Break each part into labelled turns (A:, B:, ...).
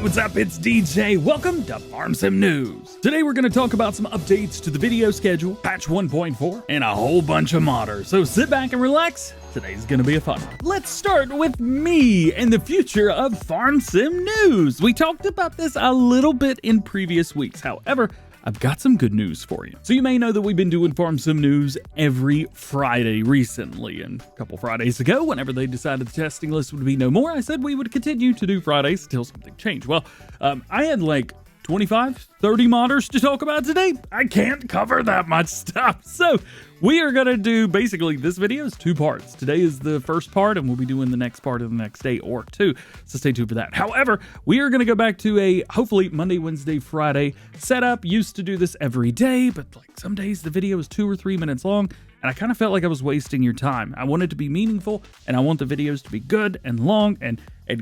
A: what's up? It's DJ. Welcome to Farm Sim News. Today we're going to talk about some updates to the video schedule, patch 1.4, and a whole bunch of modders. So sit back and relax. Today's going to be a fun one. Let's start with me and the future of Farm Sim News. We talked about this a little bit in previous weeks. However, I've got some good news for you. So you may know that we've been doing Farm Sim News every Friday recently, and a couple Fridays ago, whenever they decided the testing list would be no more, I said we would continue to do Fridays until something changed. Well, I had like 25, 30 modders to talk about today. I can't cover that much stuff. So we are going to do, basically, this video is two parts. Today is the first part, and we'll be doing the next part of the next day or two. So stay tuned for that. However, we are going to go back to a, hopefully, Monday, Wednesday, Friday setup. Used to do this every day, but like some days the video is 2 or 3 minutes long, and I kind of felt like I was wasting your time. I want it to be meaningful, and I want the videos to be good and long and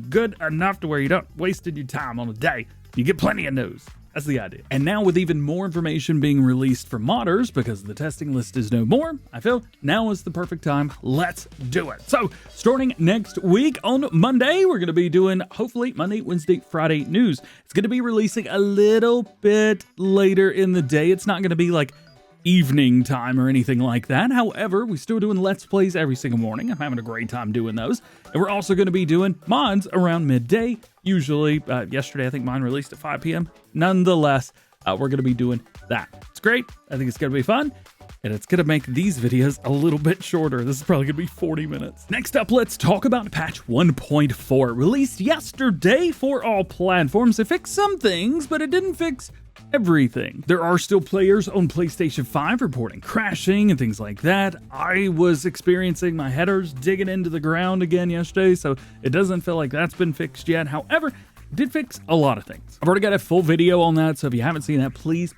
A: good enough to where you don't waste your time on a day. You get plenty of news. That's the idea. And now with even more information being released for modders because the testing list is no more, I feel now is the perfect time. Let's do it. So starting next week on Monday, we're going to be doing hopefully Monday, Wednesday, Friday news. It's going to be releasing a little bit later in the day. It's not going to be like evening time or anything like that. However, we're still doing Let's Plays every single morning. I'm having a great time doing those. And we're also going to be doing mods around midday. Usually, yesterday, I think mine released at 5 p.m. Nonetheless, we're going to be doing that. It's great. I think it's going to be fun. And it's going to make these videos a little bit shorter. This is probably going to be 40 minutes. Next up, let's talk about patch 1.4. Released yesterday for all platforms. It fixed some things, but it didn't fix everything. There are still players on PlayStation 5 reporting crashing and things like that. I was experiencing my headers digging into the ground again yesterday, so it doesn't feel like that's been fixed yet. However, it did fix a lot of things. I've already got a full video on that, so if you haven't seen that, please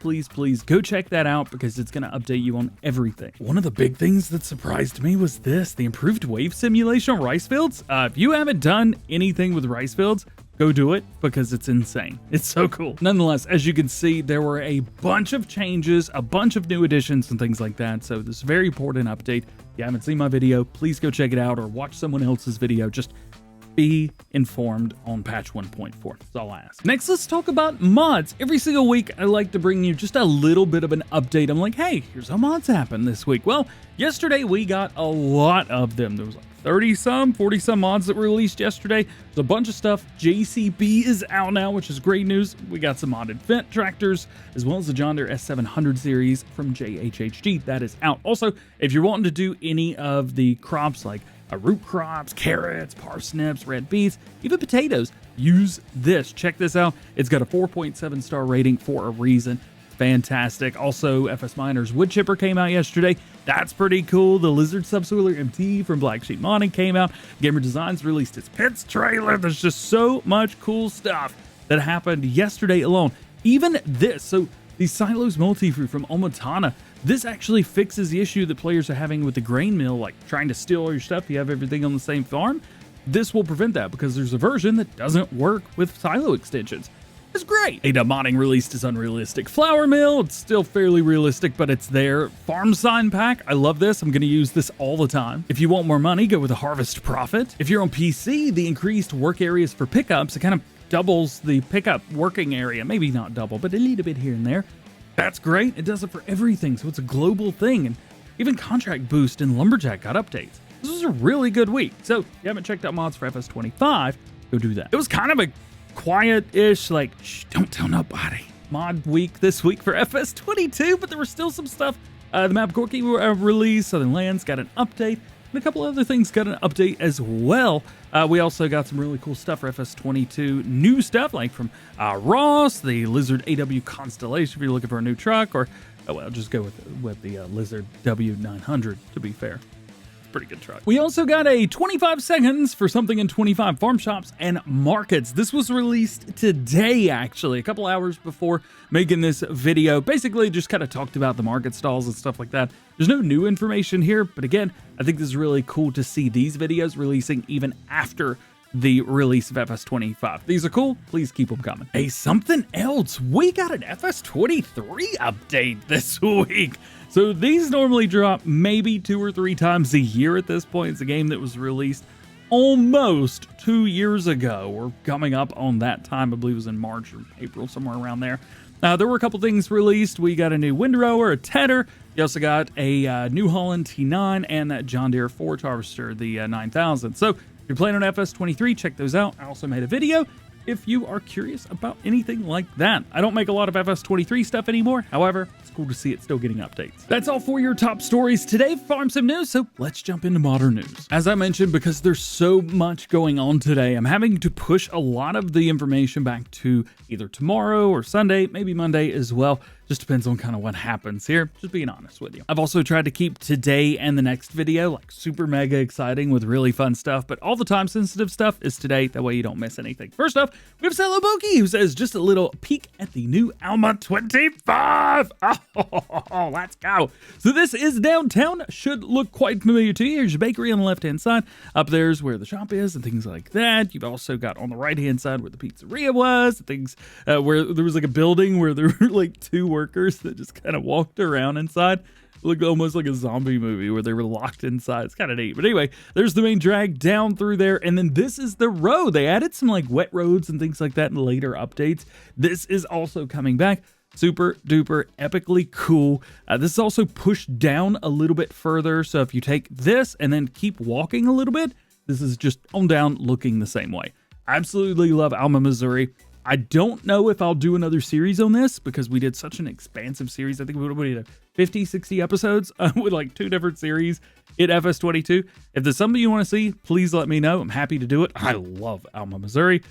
A: go check that out because it's going to update you on everything. One of the big things that surprised me was this, the improved wave simulation on rice fields. If you haven't done anything with rice fields, go do it because it's insane. It's so cool. Nonetheless, as you can see, there were a bunch of changes, a bunch of new additions and things like that. So this is a very important update. If you haven't seen my video, please go check it out or watch someone else's video. Just be informed on patch 1.4. That's all I ask. Next, let's talk about mods. Every single week, I like to bring you just a little bit of an update. I'm like, hey, here's how mods happened this week. Well, yesterday we got a lot of them. There was like 30-some, 40-some mods that were released yesterday. There's a bunch of stuff. JCB is out now, which is great news. We got some modded Fendt tractors, as well as the John Deere S700 series from JHHG. That is out. Also, if you're wanting to do any of the crops like root crops, carrots, parsnips, red beets, even potatoes, use this. Check this out. It's got a 4.7 star rating for a reason. Fantastic. Also, FS Miner's wood chipper came out yesterday. That's pretty cool. The Lizard Subsoiler MT from Black Sheep Modding came out. Gamer Designs released its pits trailer. There's just so much cool stuff that happened yesterday alone. Even this, so the Silos Multi-Fruit from OmaTana, this actually fixes the issue that players are having with the grain mill, like trying to steal all your stuff. You have everything on the same farm. This will prevent that because there's a version that doesn't work with silo extensions. It's great. ADA Modding released its unrealistic flour mill. It's still fairly realistic, but it's there. Farm sign pack. I love this. I'm going to use this all the time. If you want more money, go with a Harvest Profit. If you're on PC, the increased work areas for pickups, it kind of doubles the pickup working area. Maybe not double, but a little bit here and there. That's great. It does it for everything, so it's a global thing. And even Contract Boost and Lumberjack got updates. This was a really good week. So if you haven't checked out mods for FS25, go do that. It was kind of a quiet-ish, like, shh, don't tell nobody mod week this week for FS22, but there was still some stuff. The Map Corky release, Southern Lands got an update, and a couple other things got an update as well. We also got some really cool stuff for FS22, new stuff like from Ross, the Lizard AW Constellation if you're looking for a new truck, or, oh, well, just go with the Lizard W900, to be fair. Pretty good truck. We also got a 25 seconds for something in 25 farm shops and markets. This was released today, actually, a couple hours before making this video. Basically, just kind of talked about the market stalls and stuff like that. There's no new information here, but again, I think this is really cool to see these videos releasing even after the release of FS25. These are cool. Please keep them coming. Hey, something else. We got an FS23 update this week. So these normally drop maybe 2 or 3 times a year at this point. It's a game that was released almost 2 years ago. We're coming up on that time. I believe it was in March or April, somewhere around there. There were a couple things released. We got a new windrower, a tedder. You also got a New Holland T9 and that John Deere forage harvester, the 9000. So if you're playing on FS23, check those out. I also made a video if you are curious about anything like that. I don't make a lot of FS23 stuff anymore. However, it's cool to see it still getting updates. That's all for your top stories today. Farm Sim News, so let's jump into modern news. As I mentioned, because there's so much going on today, I'm having to push a lot of the information back to either tomorrow or Sunday, maybe Monday as well. Just depends on kind of what happens here, just being honest with you. I've also tried to keep today and the next video like super mega exciting with really fun stuff, but all the time sensitive stuff is today, that way you don't miss anything. First up, we have Salo Boki, who says just a little peek at the new Alma 25. Oh, let's go. So this is downtown, should look quite familiar to you. Here's your bakery on the left hand side. Up there's where the shop is and things like that. You've also got on the right hand side where the pizzeria was, things where there was like a building where there were like two workers that just kind of walked around inside. Looked almost like a zombie movie where they were locked inside. It's kind of neat. But anyway, there's the main drag down through there. And then this is the road. They added some like wet roads and things like that in later updates. This is also coming back. Super duper epically cool. This is also pushed down a little bit further. So if you take this and then keep walking a little bit, this is just on down looking the same way. Absolutely love Alma, Missouri. I don't know if I'll do another series on this because we did such an expansive series. I think we did 50, 60 episodes with like 2 different series in FS22. If there's something you want to see, please let me know. I'm happy to do it. I love Alma, Missouri.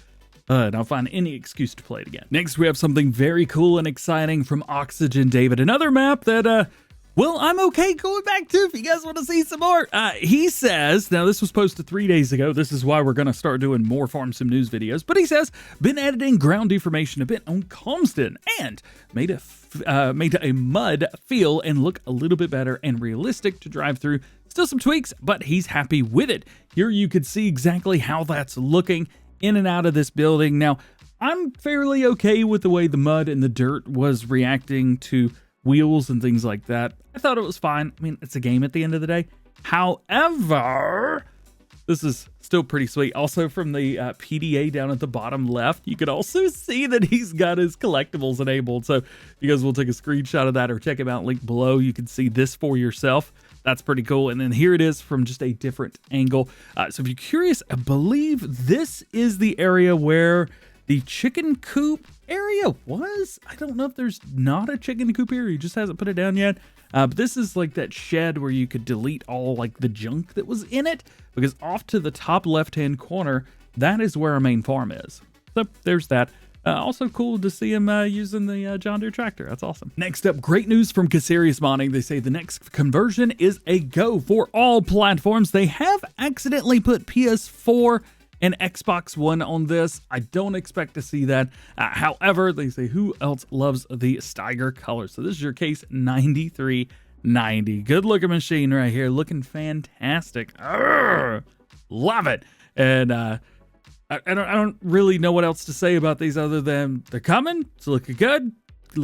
A: And I'll find any excuse to play it again. Next, we have something very cool and exciting from Oxygen David. Another map that, well, I'm okay going back to if you guys want to see some more. He says, now this was posted 3 days ago. This is why we're going to start doing more Farm Sim News videos. But he says, been editing ground deformation a bit on Calmsden and made a mud feel and look a little bit better and realistic to drive through. Still some tweaks, but he's happy with it. Here you could see exactly how that's looking in and out of this building. Now, I'm fairly okay with the way the mud and the dirt was reacting to wheels and things like that. I thought it was fine. I mean, it's a game at the end of the day. However, this is still pretty sweet. Also from the PDA down at the bottom left, you could also see that he's got his collectibles enabled. So you guys will take a screenshot of that or check him out, link below. You can see this for yourself. That's pretty cool. And then here it is from just a different angle. So if you're curious, I believe this is the area where the chicken coop area was. I don't know if there's not a chicken coop here. He just hasn't put it down yet. But this is like that shed where you could delete all like the junk that was in it, because off to the top left-hand corner, that is where our main farm is. So there's that. Also cool to see him using the John Deere tractor. That's awesome. Next up, great news from Casarius Modding. They say the next conversion is a go for all platforms. They have accidentally put PS4 and Xbox One on this. I don't expect to see that. However, they say who else loves the Steiger color? So this is your case 9390. Good looking machine right here. Looking fantastic. Arrgh, love it. And I don't really know what else to say about these other than they're coming. It's looking good.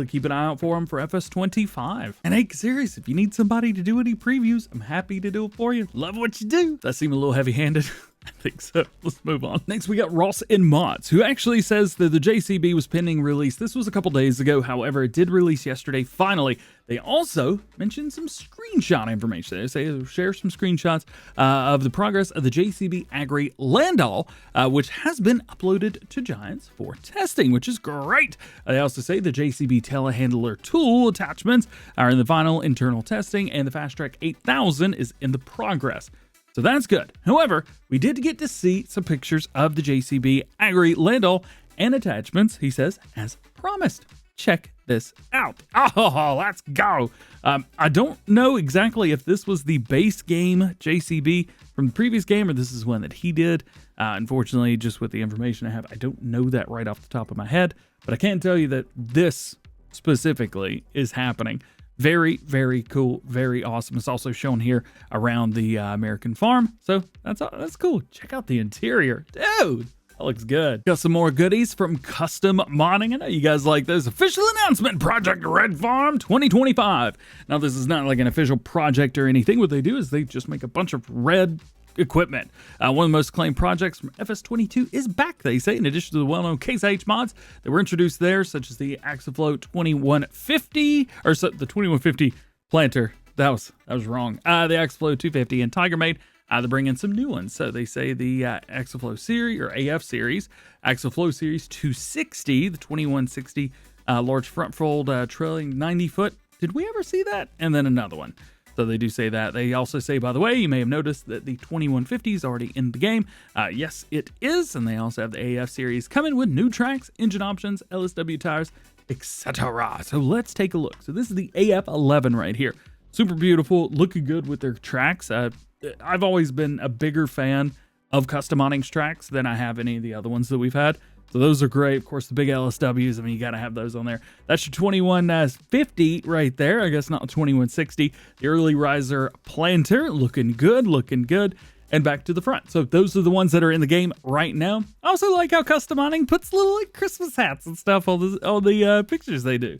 A: Keep an eye out for them for FS25. And hey, serious, if you need somebody to do any previews, I'm happy to do it for you. Love what you do. That seemed a little heavy-handed. I think so. Let's move on. Next, we got Ross in Mods, who actually says that the JCB was pending release. This was a couple days ago. However, it did release yesterday, finally. They also mentioned some screenshot information. They say share some screenshots of the progress of the JCB Agri Landau, which has been uploaded to Giants for testing, which is great. They also say the JCB telehandler tool attachments are in the final internal testing, and the Fast Track 8000 is in the progress. So that's good. However, we did get to see some pictures of the JCB Agri Landau and attachments, he says, as promised. Check this out. Oh, let's go. I don't know exactly if this was the base game JCB from the previous game or this is one that he did. Unfortunately, just with the information I have, I don't know that right off the top of my head, but I can tell you that this specifically is happening. Very, very cool. Very awesome. It's also shown here around the American farm. So that's cool. Check out the interior. Dude, that looks good. Got some more goodies from Custom Modding. I know you guys like this. Official announcement, Project Red Farm 2025. Now, this is not like an official project or anything. What they do is they just make a bunch of red equipment. One of the most acclaimed projects from FS22 is back, they say, in addition to the well-known Case IH mods that were introduced there, such as the Axiflow 2150, or the 2150 planter. That was wrong. The Axiflow 250 and Tiger made. They bring in some new ones. So they say the Axiflow series, or AF series, Axiflow series 260, the 2160 large front fold trailing 90 foot. Did we ever see that? And then another one. So they do say that. They also say, by the way, you may have noticed that the 2150 is already in the game. Yes, it is. And they also have the AF series coming with new tracks, engine options, LSW tires, etc. So let's take a look. So this is the AF11 right here. Super beautiful, looking good with their tracks. I've always been a bigger fan of custom modding tracks than I have any of the other ones that we've had. So those are great. Of course, the big LSWs, I mean, you got to have those on there. That's your 2150 right there. I guess not the 2160. The early riser planter, looking good, looking good. And back to the front. So those are the ones that are in the game right now. I also like how custom modding puts little like Christmas hats and stuff on the pictures they do.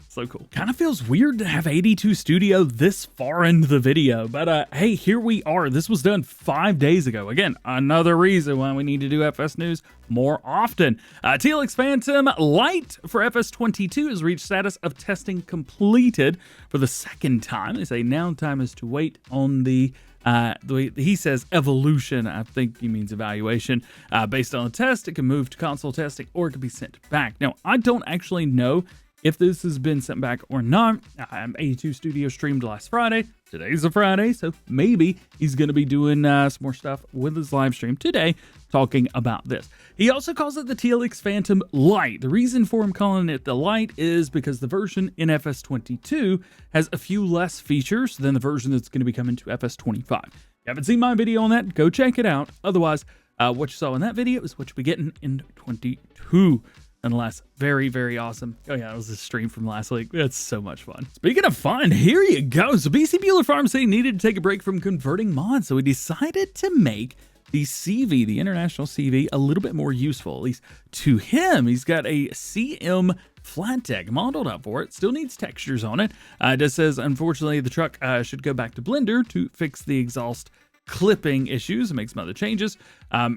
A: So cool. Kind of feels weird to have 82 Studio this far into the video, but hey, here we are. This was done 5 days ago. Again, another reason why we need to do FS News more often. TLX Phantom Lite for FS22 has reached status of testing completed for the second time. They say now time is to wait on the he says evolution. I think he means evaluation. Based on the test, it can move to console testing or it can be sent back. Now, I don't actually know if this has been sent back or not. 82 Studio streamed last Friday. Today's a Friday, so maybe he's going to be doing some more stuff with his live stream today talking about this. He also calls it the TLX Phantom Lite. The reason for him calling it the Lite is because the version in FS22 has a few less features than the version that's going to be coming to FS25. If you haven't seen my video on that, go check it out. Otherwise, what you saw in that video is what you'll be getting in 22. Nonetheless, very, very awesome. Oh yeah, that was a stream from last week. That's so much fun. Speaking of fun, here you go. So BC Bueller Pharmacy needed to take a break from converting mods, so we decided to make the CV, the International CV, a little bit more useful, at least to him. He's got a CM flat deck modeled up for it. Still needs textures on it. It just says, unfortunately, the truck should go back to Blender to fix the exhaust clipping issues and make some other changes.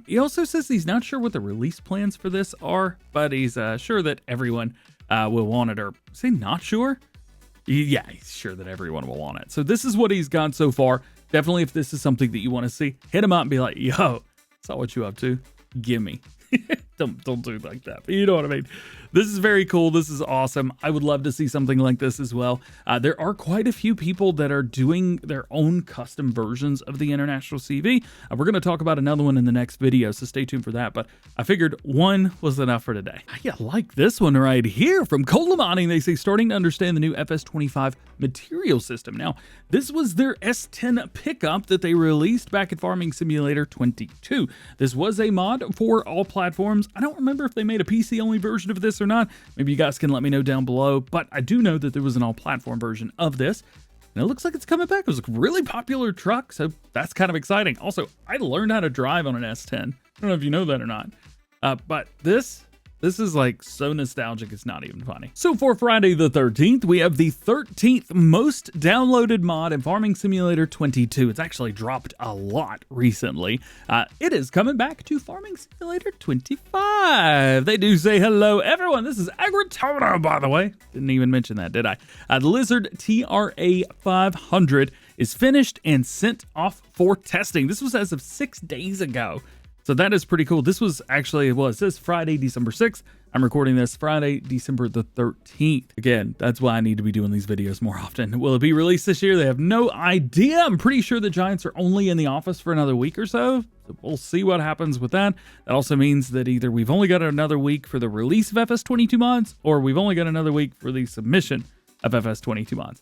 A: He also says he's not sure what the release plans for this are, but he's sure that everyone will want it. Or say not sure? Yeah, he's sure that everyone will want it. So this is what he's got so far. Definitely, if this is something that you want to see, hit him up and be like, yo, saw what you up to. Gimme. Don't do it like that, but you know what I mean. This is very cool. This is awesome. I would love to see something like this as well. There are quite a few people that are doing their own custom versions of the International CV. We're going to talk about another one in the next video, so stay tuned for that. But I figured one was enough for today. I like this one right here from Cola Modding. They say starting to understand the new FS25 material system. Now, this was their S10 pickup that they released back at Farming Simulator 22. This was a mod for all platforms. I don't remember if they made a PC-only version of this or not. Maybe you guys can let me know down below, but I do know that there was an all-platform version of this, and it looks like it's coming back. It was a really popular truck, so that's kind of exciting. Also, I learned how to drive on an S10. I don't know if you know that or not, but this is like so nostalgic, it's not even funny. So for Friday the 13th, we have the 13th most downloaded mod in Farming Simulator 22. It's actually dropped a lot recently. It is coming back to Farming Simulator 25. They do say hello, everyone. This is Agritona, by the way. Didn't even mention that, did I? The Lizard TRA 500 is finished and sent off for testing. This was as of 6 days ago. So that is pretty cool. This was actually, well, it says Friday, December 6th. I'm recording this Friday, December the 13th. Again, that's why I need to be doing these videos more often. Will it be released this year? They have no idea. I'm pretty sure the Giants are only in the office for another week or so. So we'll see what happens with that. That also means that either we've only got another week for the release of FS22 mods, or we've only got another week for the submission of FS22 mods.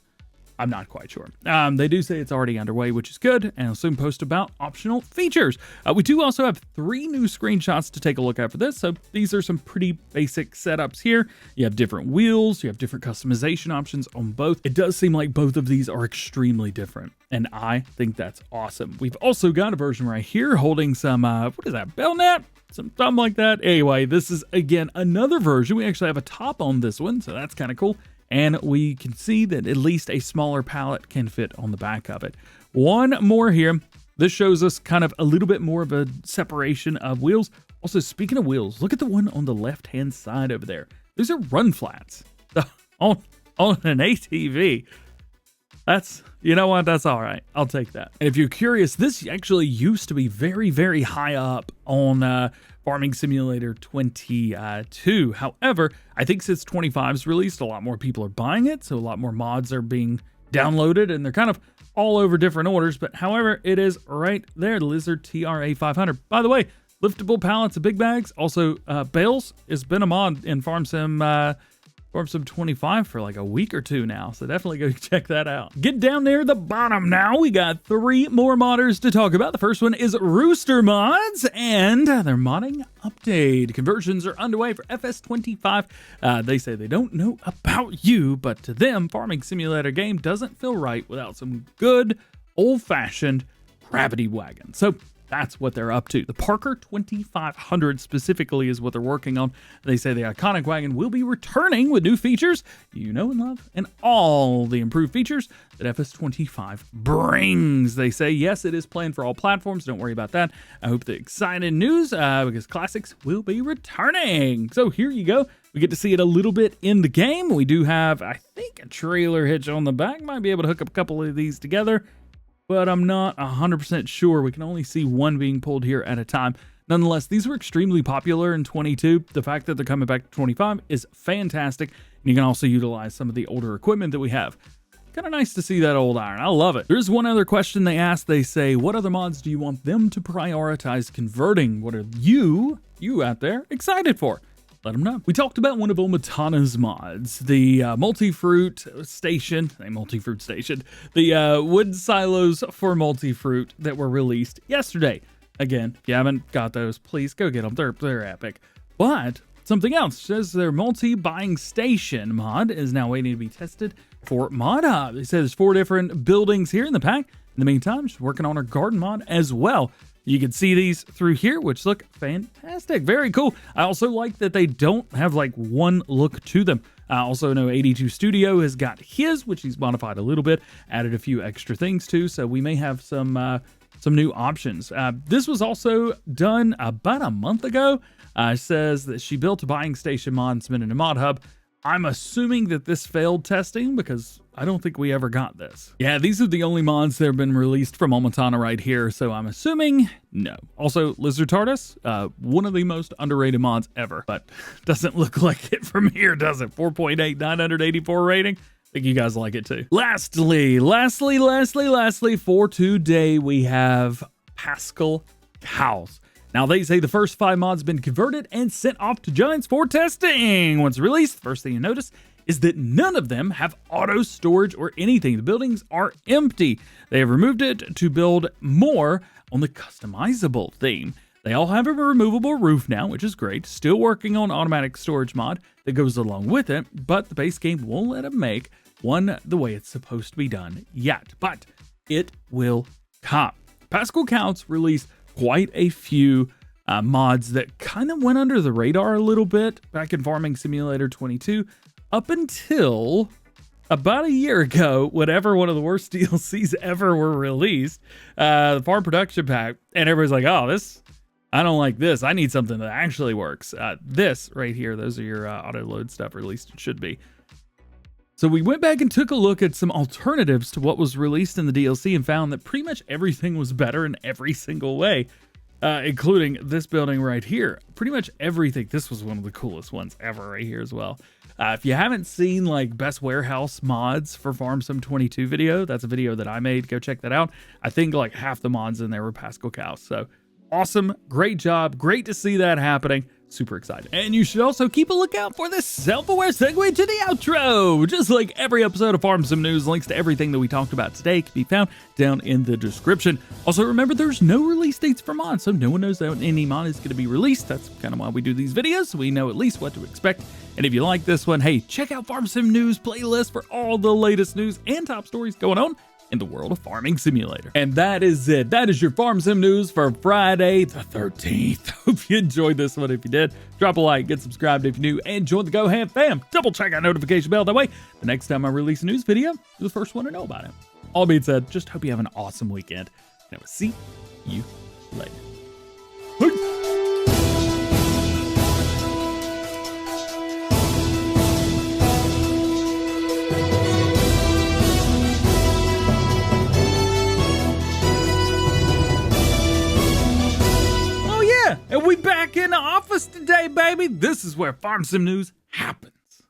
A: I'm not quite sure. They do say it's already underway, which is good, and I'll soon post about optional features. We do also have 3 new screenshots to take a look at for this, so these are some pretty basic setups here. You have different wheels, you have different customization options on both. It does seem like both of these are extremely different, and I think that's awesome. We've also got a version right here holding some, what is that, bell nap? Something like that. Anyway, this is, again, another version. We actually have a top on this one, so that's kind of cool. And we can see that at least a smaller pallet can fit on the back of it. One more here. This shows us kind of a little bit more of a separation of wheels. Also, speaking of wheels, look at the one on the left-hand side over there. These are run flats on an ATV. That's, you know what, that's all right. I'll take that. And if you're curious, this actually used to be very, very high up on Farming Simulator 22. However, I think since 25's released, a lot more people are buying it, so a lot more mods are being downloaded, and they're kind of all over different orders. But however, it is right there, the Lizard TRA 500. By the way, liftable pallets and big bags, also bales, has been a mod in Farm Sim 25 for like a week or two now, so definitely go check that out. Get down there at the bottom now. We got 3 more modders to talk about. The first one is Rooster Mods and their modding update. Conversions are underway for FS25. They say they don't know about you, but to them, Farming Simulator game doesn't feel right without some good old-fashioned gravity wagon. So that's what they're up to. The Parker 2500 specifically is what they're working on. They say the iconic wagon will be returning with new features you know and love, and all the improved features that FS25 brings. They say, yes, it is planned for all platforms. Don't worry about that. I hope the exciting news because classics will be returning. So here you go. We get to see it a little bit in the game. We do have, I think, a trailer hitch on the back. Might be able to hook up a couple of these together, but I'm not 100% sure. We can only see one being pulled here at a time. Nonetheless, these were extremely popular in 22. The fact that they're coming back to 25 is fantastic. And you can also utilize some of the older equipment that we have. Kind of nice to see that old iron. I love it. There's one other question they asked. They say, what other mods do you want them to prioritize converting? What are you out there excited for? Let them know. We talked about one of OmaTana's mods, the multi-fruit station, the wood silos for multi-fruit that were released yesterday. Again, if you haven't got those, please go get them. They're epic. But something else says their multi-buying station mod is now waiting to be tested for Mod Hub. They said there's 4 different buildings here in the pack. In the meantime, just working on our garden mod as well. You can see these through here, which look fantastic. Very cool. I also like that they don't have like one look to them. I also know 82 Studio has got his, which he's modified a little bit, added a few extra things too. So we may have some new options. This was also done about a month ago. Says that she built a buying station mod and submitted to Mod Hub. I'm assuming that this failed testing because I don't think we ever got this. Yeah, these are the only mods that have been released from OmaTana right here, so I'm assuming no. Also, Lizard TARDIS, one of the most underrated mods ever, but doesn't look like it from here, does it? 4.8, 984 rating. I think you guys like it too. Lastly, for today, we have Pascal Cows. Now, they say the first 5 mods have been converted and sent off to Giants for testing. Once released, the first thing you notice is that none of them have auto storage or anything. The buildings are empty. They have removed it to build more on the customizable theme. They all have a removable roof now, which is great. Still working on automatic storage mod that goes along with it, but the base game won't let them make one the way it's supposed to be done yet. But it will come. Pascal Counts released quite a few mods that kind of went under the radar a little bit back in Farming Simulator 22 up until about a year ago, whenever one of the worst DLCs ever were released, the Farm Production Pack, and everybody's like, oh, I don't like this. I need something that actually works. This right here, those are your auto load stuff, or at least it should be. So we went back and took a look at some alternatives to what was released in the DLC and found that pretty much everything was better in every single way, including this building right here. Pretty much everything. This was one of the coolest ones ever right here as well. If you haven't seen like best warehouse mods for Farm Sim 22 video, that's a video that I made. Go check that out. I think like half the mods in there were Pascal Cows. So awesome. Great job. Great to see that happening. Super excited. And you should also keep a lookout for this self-aware segue to the outro. Just like every episode of Farm Sim News, links to everything that we talked about today can be found down in the description. Also, remember, there's no release dates for mods, so no one knows that any mod is going to be released. That's kind of why we do these videos, so we know at least what to expect. And if you like this one, hey, check out Farm Sim News playlist for all the latest news and top stories going on in the world of Farming Simulator. And that is it. That is your Farm Sim News for Friday the 13th. Hope you enjoyed this one. If you did, drop a like, get subscribed if you're new, and join the JCB fam. Double check that notification bell. That way, the next time I release a news video, you're the first one to know about it. All being said, just hope you have an awesome weekend. and I will see you later. Peace. And we back in the office today, baby. This is where Farm Sim News happens.